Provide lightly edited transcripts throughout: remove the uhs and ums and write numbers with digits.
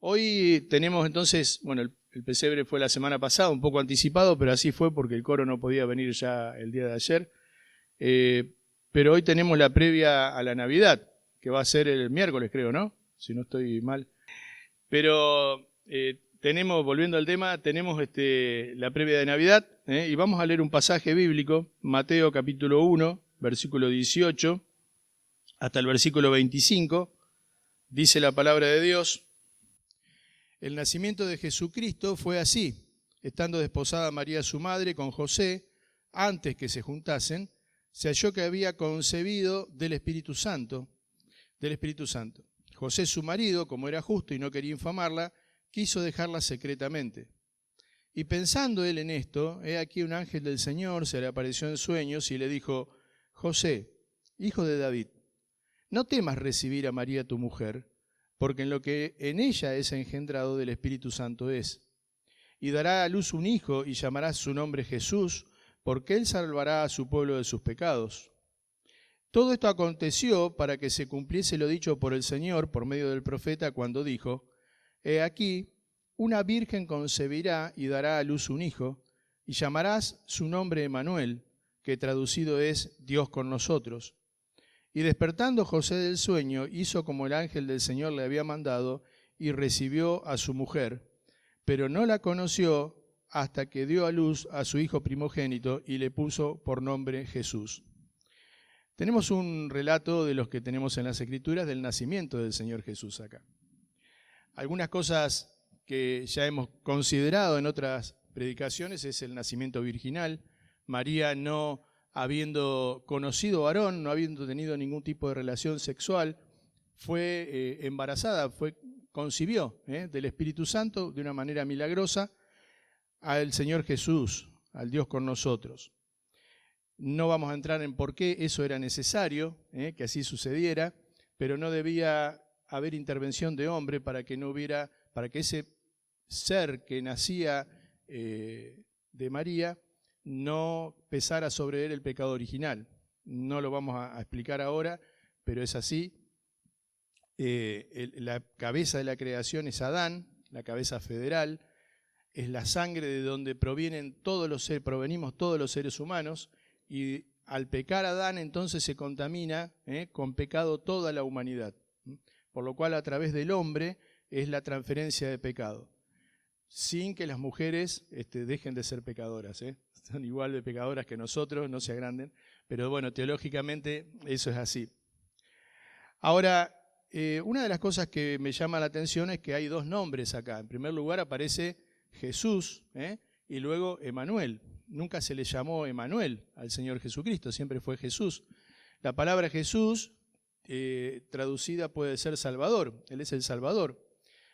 Hoy tenemos entonces, bueno, el pesebre fue la semana pasada, un poco anticipado, pero así fue porque el coro no podía venir ya el día de ayer. Pero hoy tenemos la previa a la Navidad, que va a ser el miércoles, creo, ¿no? Si no estoy mal. Pero tenemos, volviendo al tema, tenemos la previa de Navidad, y vamos a leer un pasaje bíblico, Mateo capítulo 1, versículo 18, hasta el versículo 25. Dice la palabra de Dios: el nacimiento de Jesucristo fue así. Estando desposada María su madre con José, antes que se juntasen, se halló que había concebido del Espíritu Santo. José su marido, como era justo y no quería infamarla, quiso dejarla secretamente. Y pensando él en esto, he aquí un ángel del Señor se le apareció en sueños y le dijo: José, hijo de David, no temas recibir a María tu mujer, porque en lo que en ella es engendrado del Espíritu Santo es. Y dará a luz un hijo y llamarás su nombre Jesús, porque él salvará a su pueblo de sus pecados. Todo esto aconteció para que se cumpliese lo dicho por el Señor por medio del profeta cuando dijo: he aquí, una virgen concebirá y dará a luz un hijo, y llamarás su nombre Emmanuel, que traducido es Dios con nosotros. Y despertando José del sueño, hizo como el ángel del Señor le había mandado, y recibió a su mujer, pero no la conoció hasta que dio a luz a su hijo primogénito y le puso por nombre Jesús. Tenemos un relato de los que tenemos en las Escrituras del nacimiento del Señor Jesús acá. Algunas cosas que ya hemos considerado en otras predicaciones es el nacimiento virginal. María, no habiendo conocido varón, no habiendo tenido ningún tipo de relación sexual, fue embarazada, concibió del Espíritu Santo de una manera milagrosa al Señor Jesús, al Dios con nosotros. No vamos a entrar en por qué eso era necesario, que así sucediera, pero no debía haber intervención de hombre para que ese ser que nacía de María no pesara sobre él el pecado original. No lo vamos a explicar ahora, pero es así. La cabeza de la creación es Adán, la cabeza federal, es la sangre de donde provenimos todos los seres humanos, y al pecar Adán entonces se contamina con pecado toda la humanidad, por lo cual a través del hombre es la transferencia de pecado, sin que las mujeres dejen de ser pecadoras, son igual de pecadoras que nosotros, no se agranden, pero bueno, teológicamente eso es así. Ahora, una de las cosas que me llama la atención es que hay dos nombres acá. En primer lugar aparece Jesús, y luego Emmanuel. Nunca se le llamó Emmanuel al Señor Jesucristo, siempre fue Jesús. La palabra Jesús, traducida puede ser Salvador, Él es el Salvador.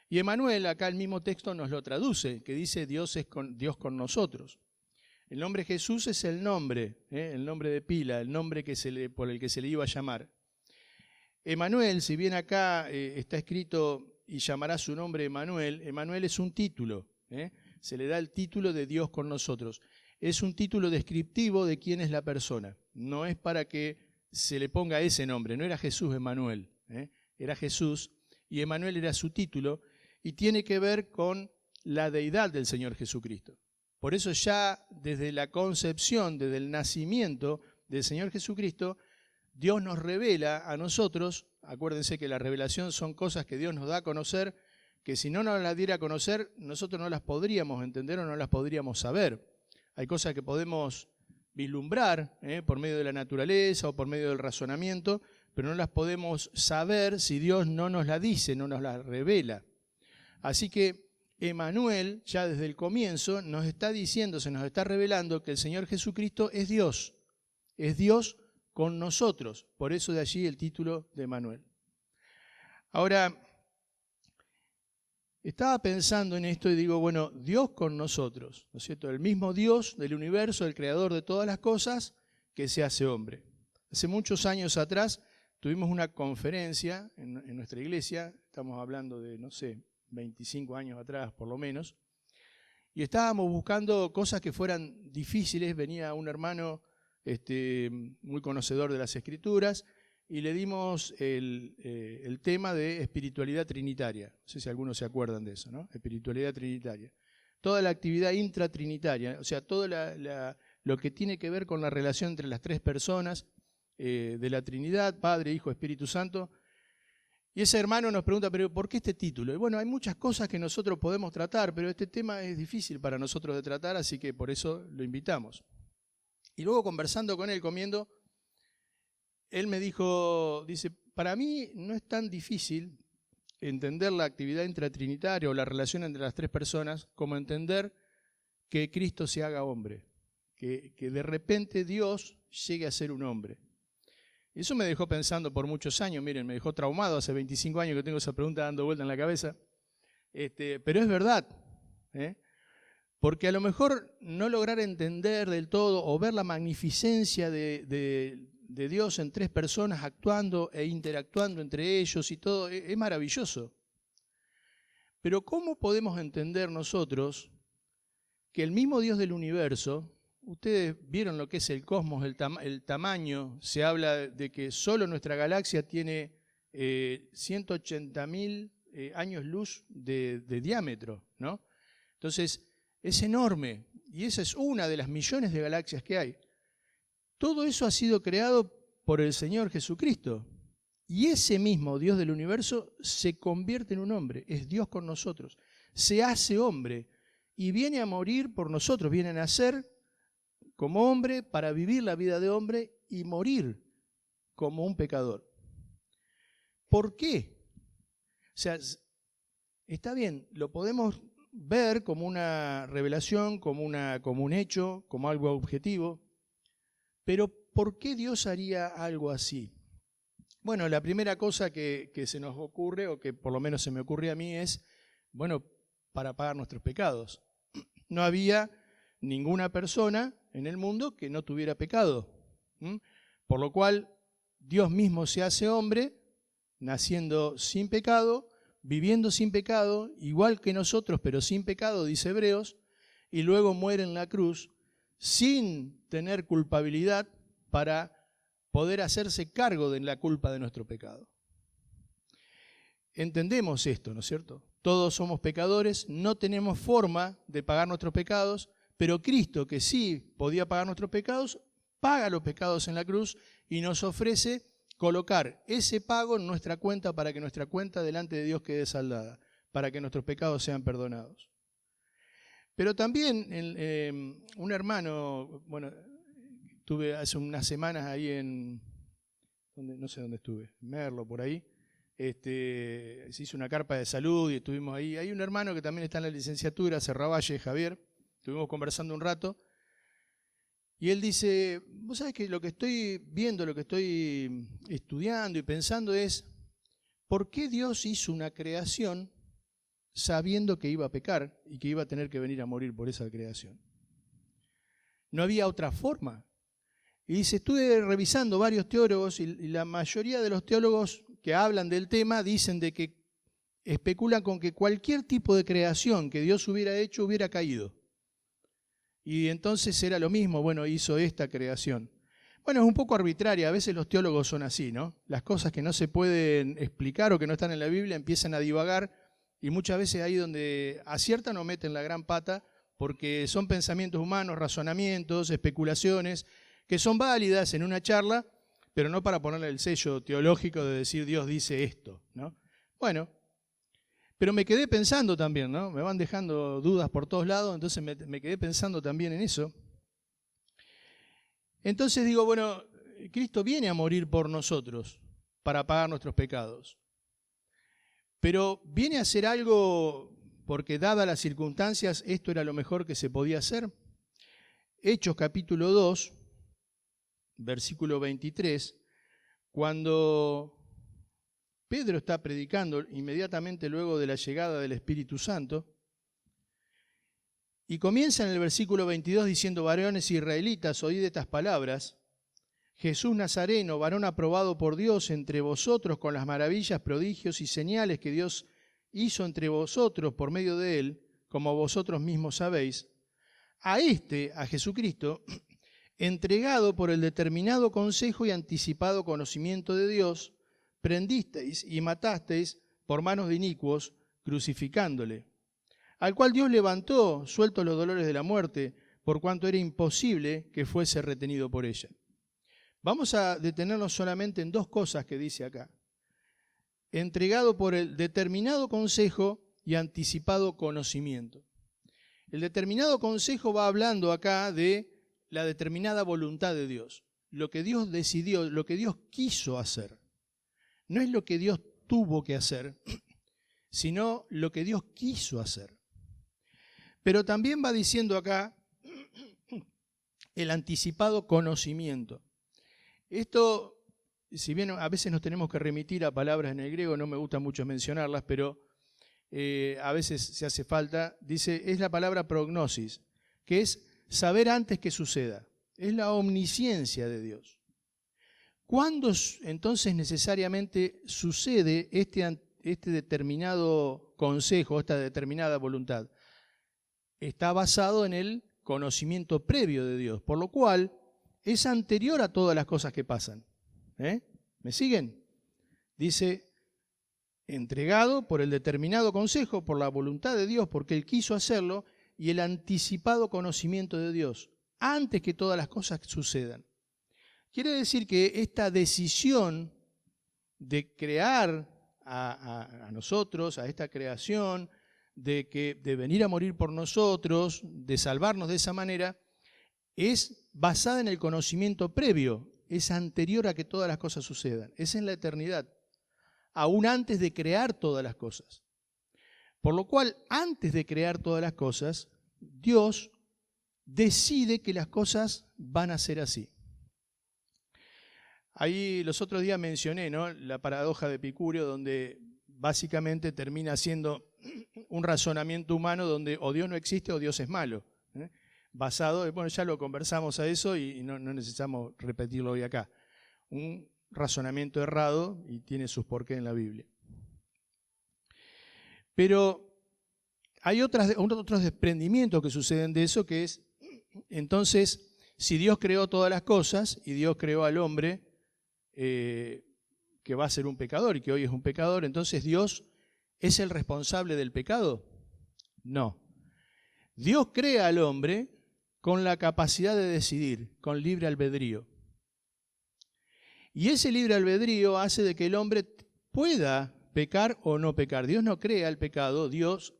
Y Emmanuel, acá el mismo texto nos lo traduce, que dice Dios con nosotros. El nombre Jesús es el nombre de pila, el nombre por el que se le iba a llamar. Emmanuel, si bien acá está escrito y llamará su nombre Emmanuel, Emmanuel es un título, se le da el título de Dios con nosotros. Es un título descriptivo de quién es la persona, no es para que se le ponga ese nombre, no era Jesús Emmanuel, era Jesús, y Emmanuel era su título, y tiene que ver con la deidad del Señor Jesucristo. Por eso ya desde la concepción, desde el nacimiento del Señor Jesucristo, Dios nos revela a nosotros. Acuérdense que la revelación son cosas que Dios nos da a conocer, que si no nos las diera a conocer, nosotros no las podríamos entender o no las podríamos saber. Hay cosas que podemos vislumbrar por medio de la naturaleza o por medio del razonamiento, pero no las podemos saber si Dios no nos la dice, no nos la revela. Así que Emmanuel, ya desde el comienzo, nos está diciendo, se nos está revelando que el Señor Jesucristo es Dios con nosotros. Por eso de allí el título de Emmanuel. Ahora, estaba pensando en esto y digo, bueno, Dios con nosotros, ¿no es cierto? El mismo Dios del universo, el creador de todas las cosas, que se hace hombre. Hace muchos años atrás tuvimos una conferencia en nuestra iglesia, estamos hablando de, 25 años atrás por lo menos, y estábamos buscando cosas que fueran difíciles. Venía un hermano muy conocedor de las Escrituras y le dimos el tema de espiritualidad trinitaria. No sé si algunos se acuerdan de eso, ¿no? Espiritualidad trinitaria. Toda la actividad intratrinitaria, o sea, todo lo que tiene que ver con la relación entre las tres personas de la Trinidad, Padre, Hijo, Espíritu Santo. Y ese hermano nos pregunta, pero ¿por qué este título? Y bueno, hay muchas cosas que nosotros podemos tratar, pero este tema es difícil para nosotros de tratar, así que por eso lo invitamos. Y luego conversando con él, comiendo, él me dice, para mí no es tan difícil entender la actividad intratrinitaria o la relación entre las tres personas como entender que Cristo se haga hombre, que de repente Dios llegue a ser un hombre. Eso me dejó pensando por muchos años, miren, me dejó traumado, hace 25 años que tengo esa pregunta dando vuelta en la cabeza, pero es verdad, porque a lo mejor no lograr entender del todo o ver la magnificencia de Dios en tres personas actuando e interactuando entre ellos y todo, es maravilloso. Pero ¿cómo podemos entender nosotros que el mismo Dios del universo, ustedes vieron lo que es el cosmos, el tamaño, se habla de que solo nuestra galaxia tiene 180.000 años luz de diámetro, ¿no? Entonces, es enorme, y esa es una de las millones de galaxias que hay. Todo eso ha sido creado por el Señor Jesucristo, y ese mismo Dios del universo se convierte en un hombre, es Dios con nosotros, se hace hombre, y viene a morir por nosotros, viene a nacer como hombre para vivir la vida de hombre y morir como un pecador. ¿Por qué? O sea, está bien, lo podemos ver como una revelación, como un hecho, como algo objetivo, pero ¿por qué Dios haría algo así? Bueno, la primera cosa que se nos ocurre, o que por lo menos se me ocurre a mí, es, bueno, para pagar nuestros pecados. No había ninguna persona en el mundo que no tuviera pecado. Por lo cual, Dios mismo se hace hombre, naciendo sin pecado, viviendo sin pecado, igual que nosotros, pero sin pecado, dice Hebreos, y luego muere en la cruz sin tener culpabilidad para poder hacerse cargo de la culpa de nuestro pecado. Entendemos esto, ¿no es cierto? Todos somos pecadores, no tenemos forma de pagar nuestros pecados, pero Cristo, que sí podía pagar nuestros pecados, paga los pecados en la cruz y nos ofrece colocar ese pago en nuestra cuenta para que nuestra cuenta delante de Dios quede saldada, para que nuestros pecados sean perdonados. Pero también un hermano, bueno, estuve hace unas semanas ahí no sé dónde estuve, Merlo, por ahí. Se hizo una carpa de salud y estuvimos ahí. Hay un hermano que también está en la licenciatura, Serravalle, Javier, estuvimos conversando un rato. Y él dice, vos sabés que lo que estoy viendo, lo que estoy estudiando y pensando es, ¿por qué Dios hizo una creación sabiendo que iba a pecar y que iba a tener que venir a morir por esa creación? No había otra forma. Y dice, estuve revisando varios teólogos y la mayoría de los teólogos que hablan del tema dicen de que especulan con que cualquier tipo de creación que Dios hubiera hecho hubiera caído. Y entonces era lo mismo, bueno, hizo esta creación. Bueno, es un poco arbitraria, a veces los teólogos son así, ¿no? Las cosas que no se pueden explicar o que no están en la Biblia empiezan a divagar y muchas veces ahí donde aciertan o meten la gran pata porque son pensamientos humanos, razonamientos, especulaciones que son válidas en una charla, pero no para ponerle el sello teológico de decir Dios dice esto, ¿no? Bueno, pero me quedé pensando también, ¿no? Me van dejando dudas por todos lados, entonces me quedé pensando también en eso. Entonces digo, bueno, Cristo viene a morir por nosotros para pagar nuestros pecados. Pero viene a hacer algo porque dadas las circunstancias esto era lo mejor que se podía hacer. Hechos capítulo 2, versículo 23, cuando Pedro está predicando inmediatamente luego de la llegada del Espíritu Santo y comienza en el versículo 22 diciendo, varones israelitas, oíd estas palabras, Jesús Nazareno, varón aprobado por Dios entre vosotros con las maravillas, prodigios y señales que Dios hizo entre vosotros por medio de él, como vosotros mismos sabéis, a Jesucristo, entregado por el determinado consejo y anticipado conocimiento de Dios, prendisteis y matasteis por manos de inicuos, crucificándole, al cual Dios levantó, sueltos los dolores de la muerte, por cuanto era imposible que fuese retenido por ella. Vamos a detenernos solamente en dos cosas que dice acá. Entregado por el determinado consejo y anticipado conocimiento. El determinado consejo va hablando acá de la determinada voluntad de Dios, lo que Dios decidió, lo que Dios quiso hacer. No es lo que Dios tuvo que hacer, sino lo que Dios quiso hacer. Pero también va diciendo acá el anticipado conocimiento. Esto, si bien a veces nos tenemos que remitir a palabras en el griego, no me gusta mucho mencionarlas, pero a veces se hace falta, dice, es la palabra prognosis, que es saber antes que suceda. Es la omnisciencia de Dios. ¿Cuándo entonces necesariamente sucede este determinado consejo, esta determinada voluntad? Está basado en el conocimiento previo de Dios, por lo cual es anterior a todas las cosas que pasan. ¿Me siguen? Dice, entregado por el determinado consejo, por la voluntad de Dios, porque Él quiso hacerlo, y el anticipado conocimiento de Dios, antes que todas las cosas sucedan. Quiere decir que esta decisión de crear a nosotros, a esta creación, de venir a morir por nosotros, de salvarnos de esa manera, es basada en el conocimiento previo, es anterior a que todas las cosas sucedan, es en la eternidad, aún antes de crear todas las cosas. Por lo cual, antes de crear todas las cosas, Dios decide que las cosas van a ser así. Ahí los otros días mencioné, ¿no?, la paradoja de Epicúreo, donde básicamente termina siendo un razonamiento humano donde o Dios no existe o Dios es malo. Basado, bueno, ya lo conversamos a eso y no necesitamos repetirlo hoy acá. Un razonamiento errado y tiene sus porqués en la Biblia. Pero hay otros desprendimientos que suceden de eso, que es, entonces, si Dios creó todas las cosas y Dios creó al hombre, que va a ser un pecador y que hoy es un pecador, entonces Dios es el responsable del pecado. No. Dios crea al hombre con la capacidad de decidir, con libre albedrío. Y ese libre albedrío hace de que el hombre pueda pecar o no pecar. Dios no crea el pecado, Dios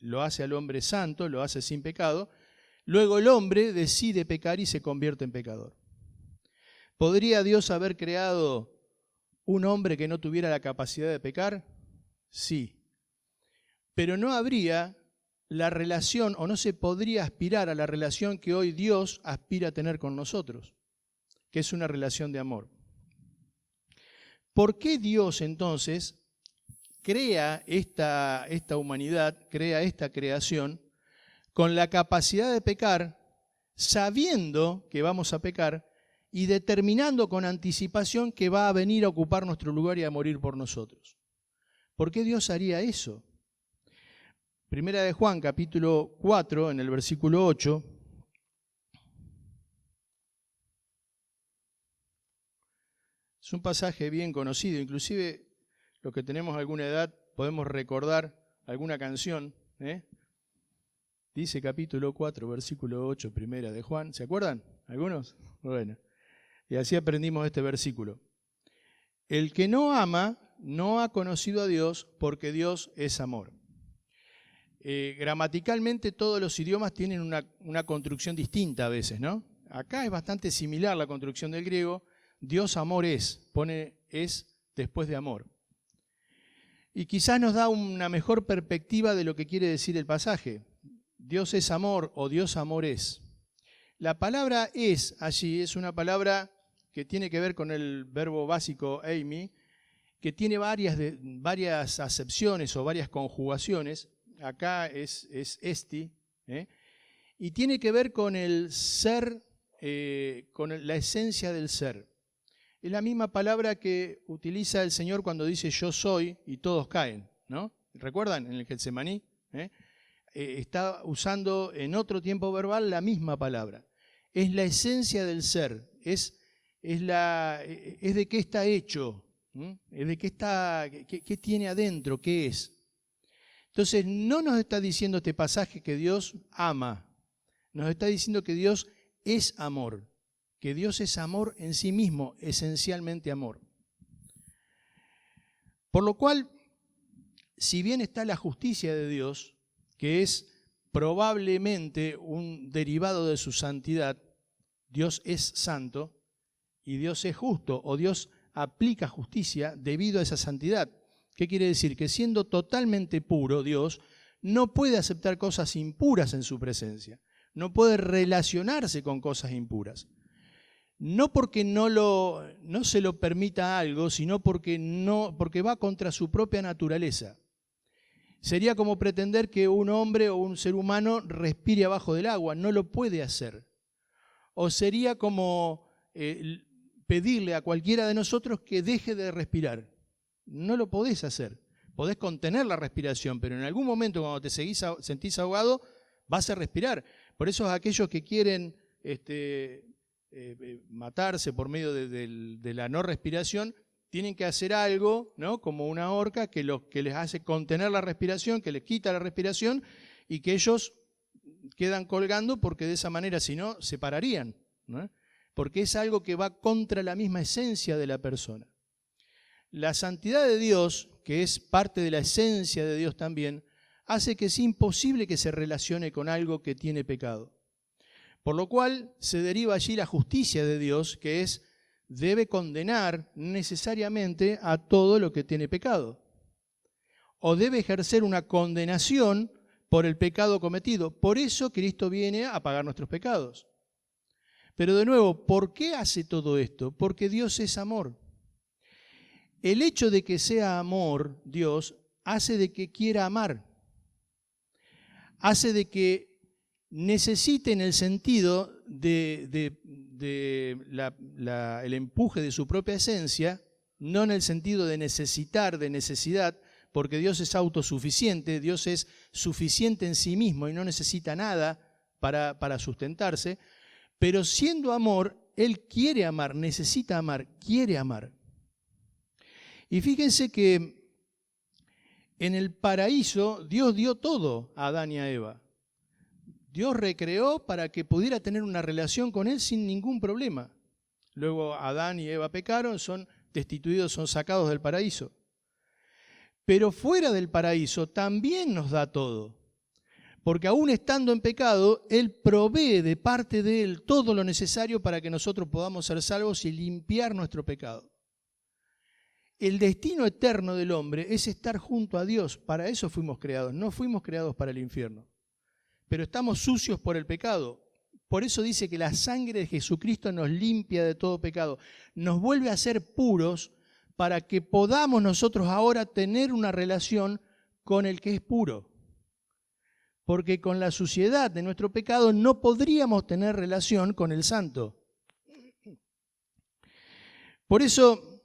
lo hace al hombre santo, lo hace sin pecado. Luego el hombre decide pecar y se convierte en pecador. ¿Podría Dios haber creado un hombre que no tuviera la capacidad de pecar? Sí. Pero no habría la relación, o no se podría aspirar a la relación que hoy Dios aspira a tener con nosotros, que es una relación de amor. ¿Por qué Dios entonces crea esta humanidad, crea esta creación con la capacidad de pecar, sabiendo que vamos a pecar y determinando con anticipación que va a venir a ocupar nuestro lugar y a morir por nosotros? ¿Por qué Dios haría eso? Primera de Juan, capítulo 4, en el versículo 8. Es un pasaje bien conocido, inclusive los que tenemos alguna edad podemos recordar alguna canción. Dice capítulo 4, versículo 8, Primera de Juan. ¿Se acuerdan? ¿Algunos? Bueno, y así aprendimos este versículo. El que no ama no ha conocido a Dios, porque Dios es amor. Gramaticalmente todos los idiomas tienen una construcción distinta a veces, ¿no? Acá es bastante similar la construcción del griego. Dios amor es, pone es después de amor. Y quizás nos da una mejor perspectiva de lo que quiere decir el pasaje. Dios es amor o Dios amor es. La palabra es allí es una palabra que tiene que ver con el verbo básico eimi, que tiene varias acepciones o varias conjugaciones. Acá es esti, y tiene que ver con el ser, con la esencia del ser. Es la misma palabra que utiliza el Señor cuando dice yo soy y todos caen, ¿no? ¿Recuerdan? En el Getsemaní, está usando en otro tiempo verbal la misma palabra. es la esencia del ser, es de qué está hecho, es de qué tiene adentro, qué es. Entonces no nos está diciendo este pasaje que Dios ama, nos está diciendo que Dios es amor, que Dios es amor en sí mismo, esencialmente amor. Por lo cual, si bien está la justicia de Dios, que es probablemente un derivado de su santidad, Dios es santo y Dios es justo, o Dios aplica justicia debido a esa santidad. ¿Qué quiere decir? Que siendo totalmente puro, Dios no puede aceptar cosas impuras en su presencia, no puede relacionarse con cosas impuras. No porque no se lo permita algo, sino porque va contra su propia naturaleza. Sería como pretender que un hombre o un ser humano respire abajo del agua, no lo puede hacer. O sería como pedirle a cualquiera de nosotros que deje de respirar. No lo podés hacer. Podés contener la respiración, pero en algún momento cuando te sentís ahogado, vas a respirar. Por eso aquellos que quieren matarse por medio de la no respiración, tienen que hacer algo, ¿no? Como una horca que les hace contener la respiración, que les quita la respiración y que ellos quedan colgando porque de esa manera, si no, se pararían, ¿no? Porque es algo que va contra la misma esencia de la persona. La santidad de Dios, que es parte de la esencia de Dios también, hace que es imposible que se relacione con algo que tiene pecado. Por lo cual se deriva allí la justicia de Dios, que debe condenar necesariamente a todo lo que tiene pecado. O debe ejercer una condenación por el pecado cometido. Por eso Cristo viene a pagar nuestros pecados. Pero de nuevo, ¿por qué hace todo esto? Porque Dios es amor. El hecho de que sea amor, Dios, hace de que quiera amar. Hace de que necesite en el sentido el empuje de su propia esencia, no en el sentido de necesitar, de necesidad, porque Dios es autosuficiente, Dios es suficiente en sí mismo y no necesita nada para sustentarse, pero siendo amor, Él quiere amar, necesita amar, quiere amar. Y fíjense que en el paraíso Dios dio todo a Adán y a Eva. Dios recreó para que pudiera tener una relación con Él sin ningún problema. Luego Adán y Eva pecaron, son destituidos, son sacados del paraíso. Pero fuera del paraíso también nos da todo. Porque aún estando en pecado, Él provee de parte de Él todo lo necesario para que nosotros podamos ser salvos y limpiar nuestro pecado. El destino eterno del hombre es estar junto a Dios. Para eso fuimos creados, no fuimos creados para el infierno. Pero estamos sucios por el pecado. Por eso dice que la sangre de Jesucristo nos limpia de todo pecado. Nos vuelve a ser puros para que podamos nosotros ahora tener una relación con el que es puro. Porque con la suciedad de nuestro pecado no podríamos tener relación con el santo. Por eso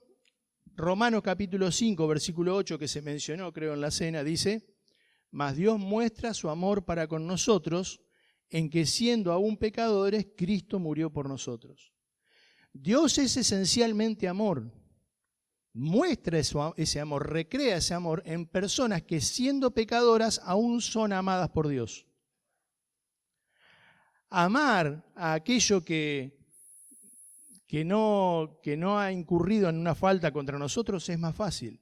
Romanos capítulo 5, versículo 8, que se mencionó creo en la cena, dice: mas Dios muestra su amor para con nosotros en que siendo aún pecadores, Cristo murió por nosotros. Dios es esencialmente amor. Muestra ese amor, recrea ese amor en personas que siendo pecadoras aún son amadas por Dios. Amar a aquello que no ha incurrido en una falta contra nosotros es más fácil.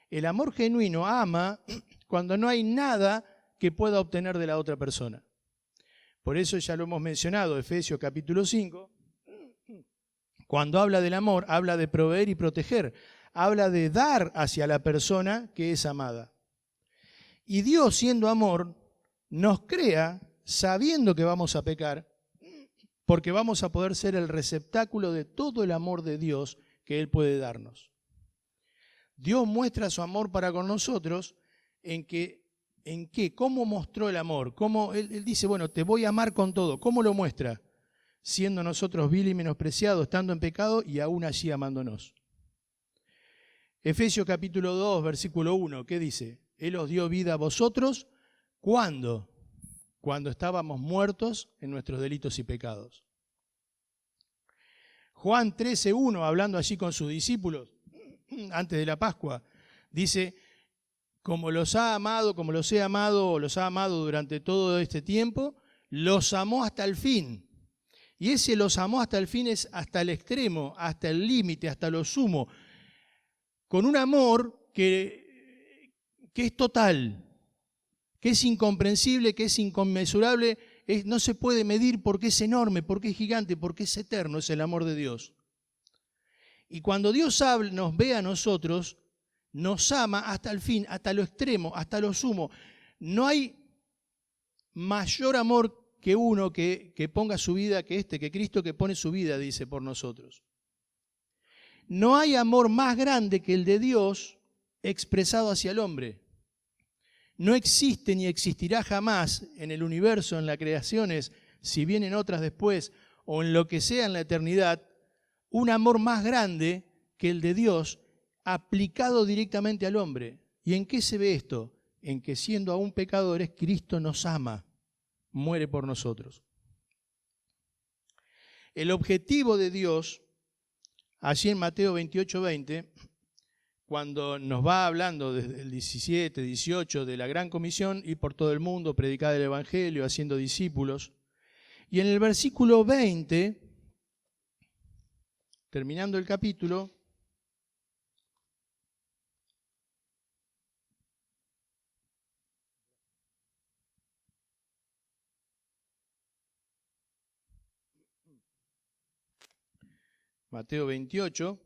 El amor genuino ama cuando no hay nada que pueda obtener de la otra persona. Por eso ya lo hemos mencionado, Efesios capítulo 5, cuando habla del amor, habla de proveer y proteger, habla de dar hacia la persona que es amada. Y Dios, siendo amor, nos crea sabiendo que vamos a pecar, porque vamos a poder ser el receptáculo de todo el amor de Dios que Él puede darnos. Dios muestra su amor para con nosotros ¿cómo mostró el amor? ¿Cómo Él dice, bueno, te voy a amar con todo? ¿Cómo lo muestra? Siendo nosotros vil y menospreciados, estando en pecado y aún allí amándonos. Efesios capítulo 2, versículo 1, ¿qué dice? Él os dio vida a vosotros, ¿cuándo? Cuando estábamos muertos en nuestros delitos y pecados. Juan 13:1, hablando allí con sus discípulos, antes de la Pascua, dice, como los ha amado, como los he amado, o los ha amado durante todo este tiempo, los amó hasta el fin. Y ese los amó hasta el fin es hasta el extremo, hasta el límite, hasta lo sumo, con un amor que es total, que es incomprensible, que es inconmensurable, no se puede medir porque es enorme, porque es gigante, porque es eterno, es el amor de Dios. Y cuando Dios nos ve a nosotros, nos ama hasta el fin, hasta lo extremo, hasta lo sumo. No hay mayor amor que uno que ponga su vida, que Cristo que pone su vida, dice, por nosotros. No hay amor más grande que el de Dios expresado hacia el hombre. No existe ni existirá jamás en el universo, en las creaciones, si vienen otras después, o en lo que sea en la eternidad, un amor más grande que el de Dios aplicado directamente al hombre. ¿Y en qué se ve esto? En que siendo aún pecadores, Cristo nos ama, muere por nosotros. El objetivo de Dios, allí en Mateo 28:20, cuando nos va hablando desde el 17, 18 de la Gran Comisión, ir por todo el mundo, predicar el Evangelio, haciendo discípulos. Y en el versículo 20, terminando el capítulo, Mateo 28,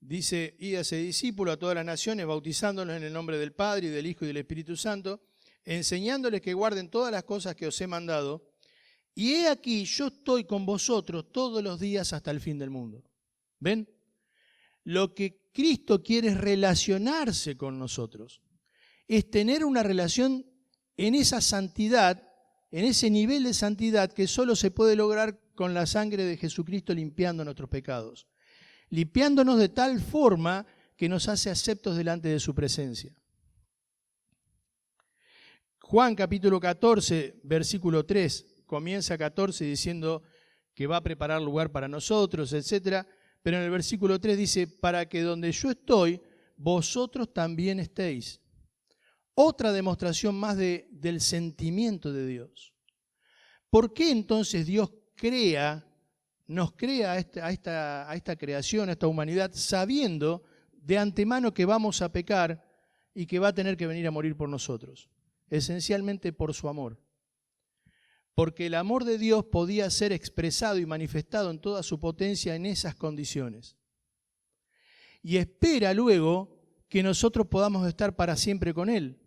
dice, id a ser discípulos a todas las naciones, bautizándolos en el nombre del Padre, y del Hijo, y del Espíritu Santo, enseñándoles que guarden todas las cosas que os he mandado. Y he aquí, yo estoy con vosotros todos los días hasta el fin del mundo. ¿Ven? Lo que Cristo quiere es relacionarse con nosotros. Es tener una relación en esa santidad, en ese nivel de santidad que solo se puede lograr con la sangre de Jesucristo limpiando nuestros pecados. Limpiándonos de tal forma que nos hace aceptos delante de su presencia. Juan capítulo 14, versículo 3, comienza 14 diciendo que va a preparar lugar para nosotros, etc. Pero en el versículo 3 dice, para que donde yo estoy, vosotros también estéis. Otra demostración más del sentimiento de Dios. ¿Por qué entonces Dios nos crea a esta creación, a esta humanidad, sabiendo de antemano que vamos a pecar y que va a tener que venir a morir por nosotros? Esencialmente por su amor. Porque el amor de Dios podía ser expresado y manifestado en toda su potencia en esas condiciones. Y espera luego que nosotros podamos estar para siempre con Él.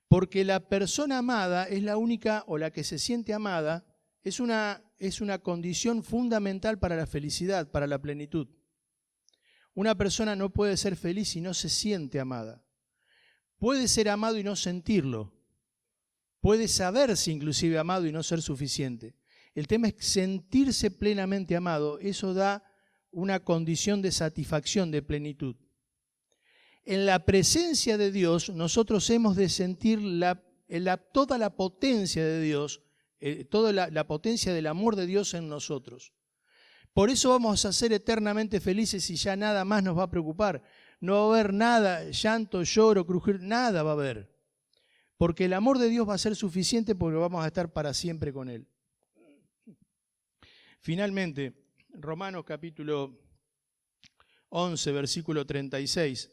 Porque la persona amada es la única, o la que se siente amada, es una condición fundamental para la felicidad, para la plenitud. Una persona no puede ser feliz si no se siente amada. Puede ser amado y no sentirlo. Puede saberse inclusive amado y no ser suficiente. El tema es sentirse plenamente amado. Eso da una condición de satisfacción, de plenitud. En la presencia de Dios nosotros hemos de sentir toda la potencia de Dios, toda la potencia del amor de Dios en nosotros. Por eso vamos a ser eternamente felices y ya nada más nos va a preocupar. No va a haber nada, llanto, lloro, crujir, nada va a haber. Porque el amor de Dios va a ser suficiente porque vamos a estar para siempre con Él. Finalmente, Romanos capítulo 11, versículo 36,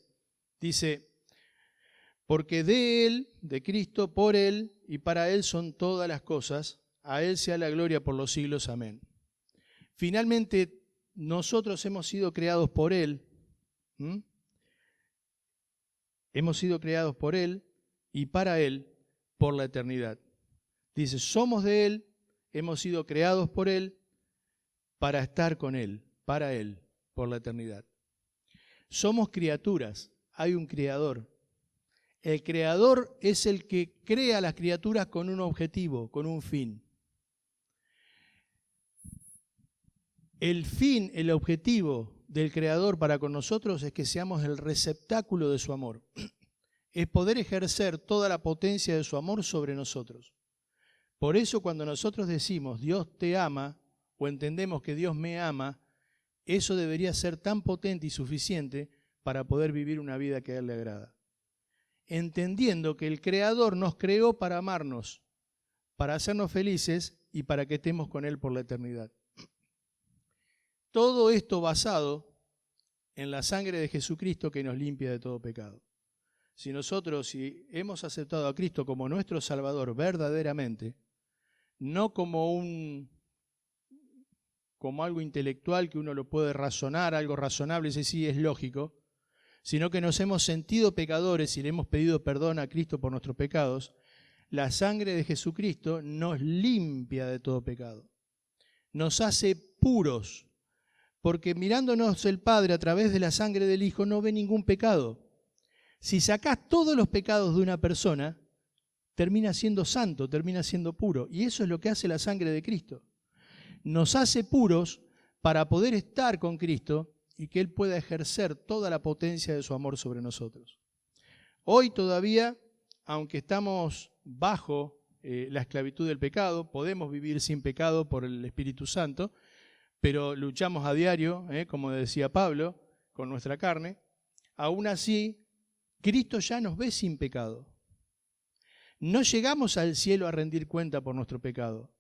dice, porque de Él, de Cristo, por Él y para Él son todas las cosas, a Él sea la gloria por los siglos. Amén. Finalmente, nosotros hemos sido creados por Él. Hemos sido creados por Él y para Él por la eternidad. Dice, somos de Él, hemos sido creados por Él para estar con Él, para Él, por la eternidad. Somos criaturas, hay un creador. El creador es el que crea las criaturas con un objetivo, con un fin. El fin, el objetivo del creador para con nosotros es que seamos el receptáculo de su amor. Es poder ejercer toda la potencia de su amor sobre nosotros. Por eso cuando nosotros decimos Dios te ama o entendemos que Dios me ama, eso debería ser tan potente y suficiente para poder vivir una vida que a Él le agrada. Entendiendo que el Creador nos creó para amarnos, para hacernos felices y para que estemos con Él por la eternidad. Todo esto basado en la sangre de Jesucristo que nos limpia de todo pecado. Si hemos aceptado a Cristo como nuestro Salvador verdaderamente, no como algo intelectual que uno lo puede razonar, algo razonable, ese sí es lógico, sino que nos hemos sentido pecadores y le hemos pedido perdón a Cristo por nuestros pecados, la sangre de Jesucristo nos limpia de todo pecado, nos hace puros, porque mirándonos el Padre a través de la sangre del Hijo no ve ningún pecado. Si sacás todos los pecados de una persona, termina siendo santo, termina siendo puro, y eso es lo que hace la sangre de Cristo. Nos hace puros para poder estar con Cristo y que Él pueda ejercer toda la potencia de su amor sobre nosotros. Hoy todavía, aunque estamos bajo la esclavitud del pecado, podemos vivir sin pecado por el Espíritu Santo, pero luchamos a diario, como decía Pablo, con nuestra carne. Aún así, Cristo ya nos ve sin pecado. No llegamos al cielo a rendir cuenta por nuestro pecado.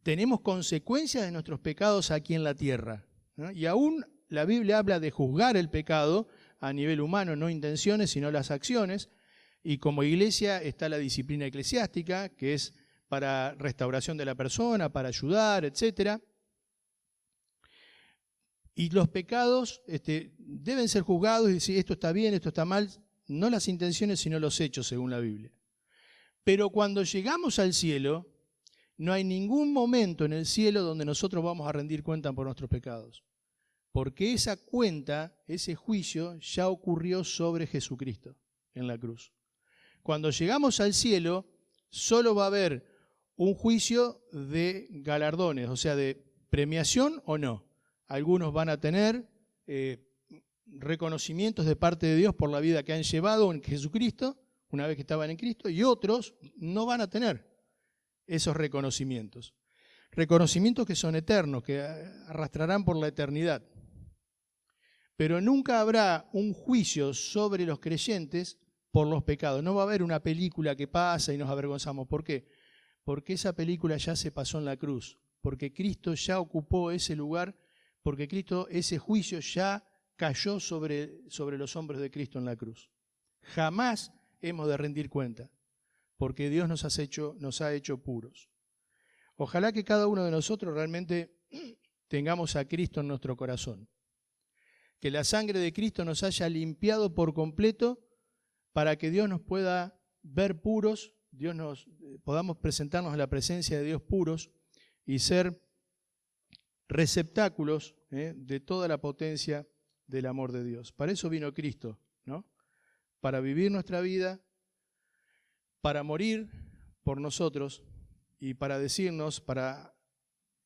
Tenemos consecuencias de nuestros pecados aquí en la tierra, ¿no? Y aún la Biblia habla de juzgar el pecado a nivel humano, no intenciones, sino las acciones. Y como iglesia está la disciplina eclesiástica, que es para restauración de la persona, para ayudar, etc. Y los pecados deben ser juzgados y decir esto está bien, esto está mal, no las intenciones, sino los hechos, según la Biblia. Pero cuando llegamos al cielo, no hay ningún momento en el cielo donde nosotros vamos a rendir cuenta por nuestros pecados. Porque esa cuenta, ese juicio, ya ocurrió sobre Jesucristo en la cruz. Cuando llegamos al cielo, solo va a haber un juicio de galardones, o sea, de premiación o no. Algunos van a tener reconocimientos de parte de Dios por la vida que han llevado en Jesucristo, una vez que estaban en Cristo, y otros no van a tener esos reconocimientos. Reconocimientos que son eternos, que arrastrarán por la eternidad. Pero nunca habrá un juicio sobre los creyentes por los pecados. No va a haber una película que pasa y nos avergonzamos. ¿Por qué? Porque esa película ya se pasó en la cruz. Porque Cristo ya ocupó ese lugar. Porque Cristo, ese juicio ya cayó sobre los hombros de Cristo en la cruz. Jamás hemos de rendir cuenta. Porque Dios nos ha hecho puros. Ojalá que cada uno de nosotros realmente tengamos a Cristo en nuestro corazón. Que la sangre de Cristo nos haya limpiado por completo para que Dios nos pueda ver puros, podamos presentarnos a la presencia de Dios puros y ser receptáculos de toda la potencia del amor de Dios. Para eso vino Cristo, ¿no? Para vivir nuestra vida, para morir por nosotros y para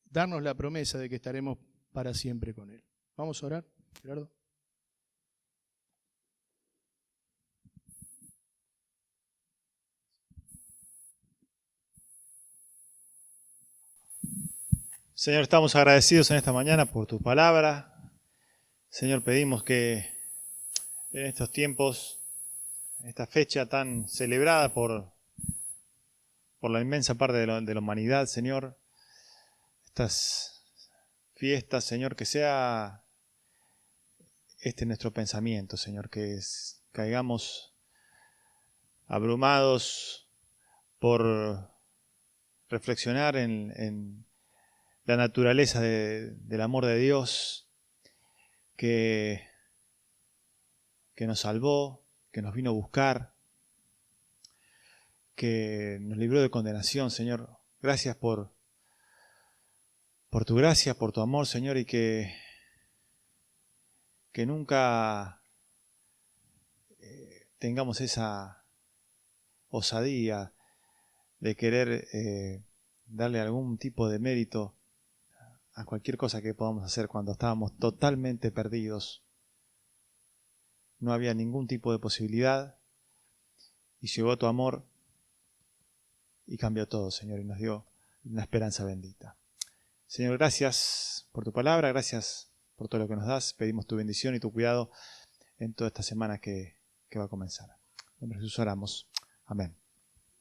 darnos la promesa de que estaremos para siempre con Él. Vamos a orar, Gerardo. Señor, estamos agradecidos en esta mañana por tu palabra. Señor, pedimos que en estos tiempos, en esta fecha tan celebrada por la inmensa parte de la humanidad, Señor, estas fiestas, Señor, que sea nuestro pensamiento, Señor, que caigamos abrumados por reflexionar en la naturaleza del amor de Dios que nos salvó, que nos vino a buscar, que nos libró de condenación, Señor. Gracias por tu gracia, por tu amor, Señor, y que nunca tengamos esa osadía de querer darle algún tipo de mérito a cualquier cosa que podamos hacer cuando estábamos totalmente perdidos. No había ningún tipo de posibilidad y llegó tu amor y cambió todo, Señor, y nos dio una esperanza bendita. Señor, gracias por tu palabra, gracias por todo lo que nos das. Pedimos tu bendición y tu cuidado en toda esta semana que va a comenzar. En nombre de Jesús oramos. Amén.